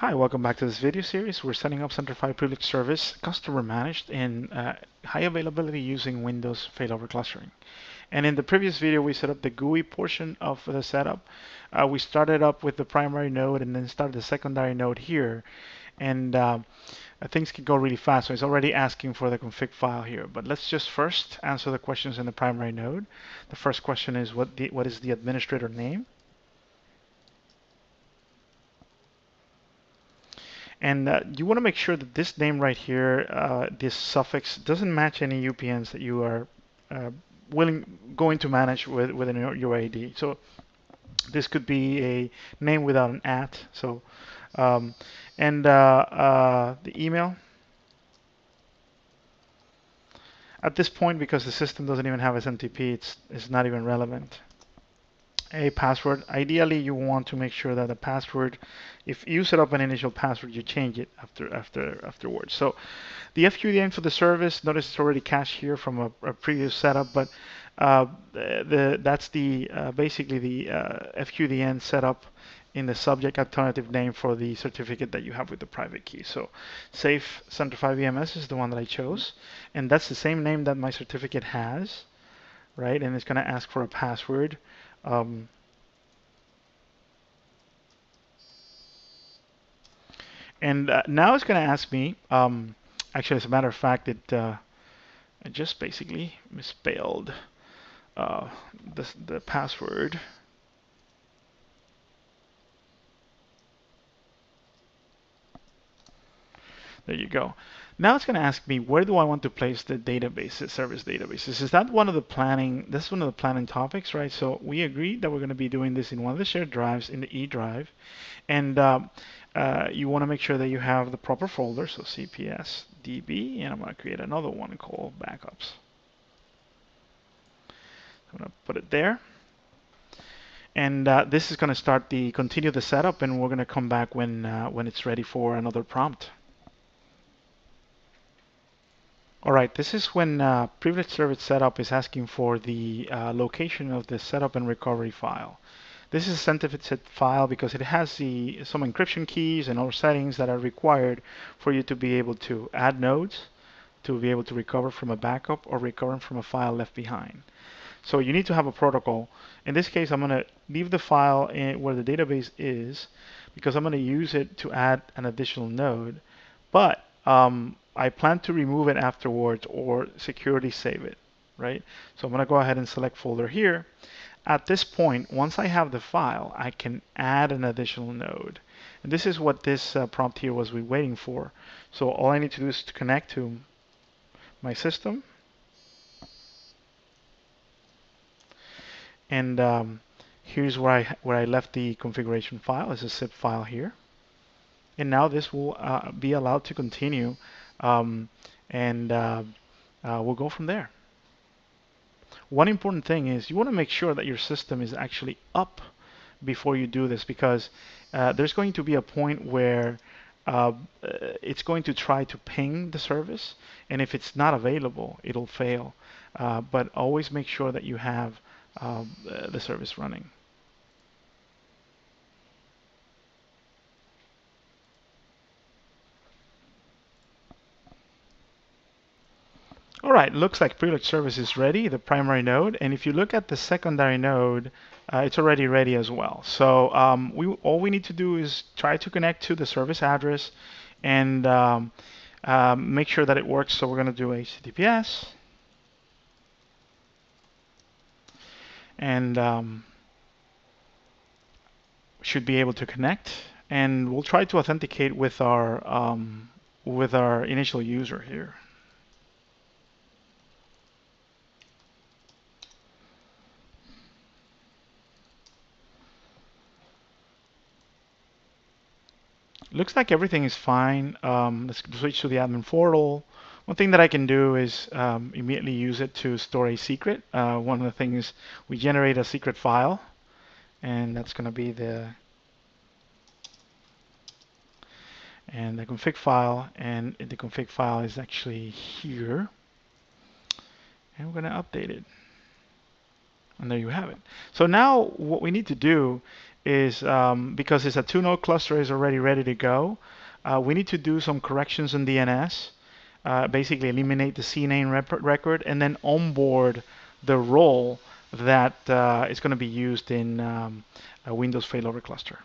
Hi, welcome back to this video series. We're setting up Centrify privileged service, customer managed in high availability using Windows failover clustering. And in the previous video, we set up the GUI portion of the setup. We started up with the primary node and then started the secondary node here. And things can go really fast. So it's already asking for the config file here. But let's just first answer the questions in the primary node. The first question is what is the administrator name? And you want to make sure that this name right here, this suffix, doesn't match any UPNs that you are uh, going to manage within your AD. So this could be a name without an at. So um, and the email. At this point, because the system doesn't even have SMTP, it's not even relevant. A password. Ideally, you want to make sure that the password, if you set up an initial password, you change it afterwards. So the FQDN for the service, notice it's already cached here from a previous setup, but that's basically the FQDN setup in the subject alternative name for the certificate that you have with the private key. So safe Centrify VMS is the one that I chose, and that's the same name that my certificate has, right? And it's going to ask for a password. And now it's going to ask me, actually, as a matter of fact, I just basically misspelled the password. There you go. Now it's going to ask me, where do I want to place the database, service databases? Is that one of the planning? This is one of the planning topics, right? So we agreed that we're going to be doing this in one of the shared drives in the E drive, and you want to make sure that you have the proper folder. So CPS DB, and I'm going to create another one called backups. I'm going to put it there. And this is going to start continue the setup, and we're going to come back when it's ready for another prompt. All right, this is when privileged service setup is asking for the location of the setup and recovery file. This is a Centrify file because it has some encryption keys and other settings that are required for you to be able to add nodes, to be able to recover from a backup or recover from a file left behind. So you need to have a protocol. In this case, I'm going to leave the file where the database is because I'm going to use it to add an additional node. But I plan to remove it afterwards or security save it, right? So I'm going to go ahead and select folder here. At this point, once I have the file, I can add an additional node. And this is what this prompt here was waiting for. So all I need to do is to connect to my system. And here's where I left the configuration file. It's a zip file here. And now this will be allowed to continue, and we'll go from there. One important thing is you want to make sure that your system is actually up before you do this, because there's going to be a point where it's going to try to ping the service, and if it's not available, it'll fail. But always make sure that you have the service running. All right, looks like privileged service is ready, the primary node. And if you look at the secondary node, it's already ready as well. So all we need to do is try to connect to the service address and make sure that it works. So we're going to do HTTPS. And should be able to connect. And we'll try to authenticate with our initial user here. Looks like everything is fine. Let's switch to the admin portal. One thing that I can do is immediately use it to store a secret. One of the things, we generate a secret file, and that's going to be the config file, and the config file is actually here, and we're going to update it. And there you have it. So now what we need to do is, because it's a two-node cluster is already ready to go, we need to do some corrections in DNS, basically eliminate the CNAME record, and then onboard the role that is going to be used in a Windows failover cluster.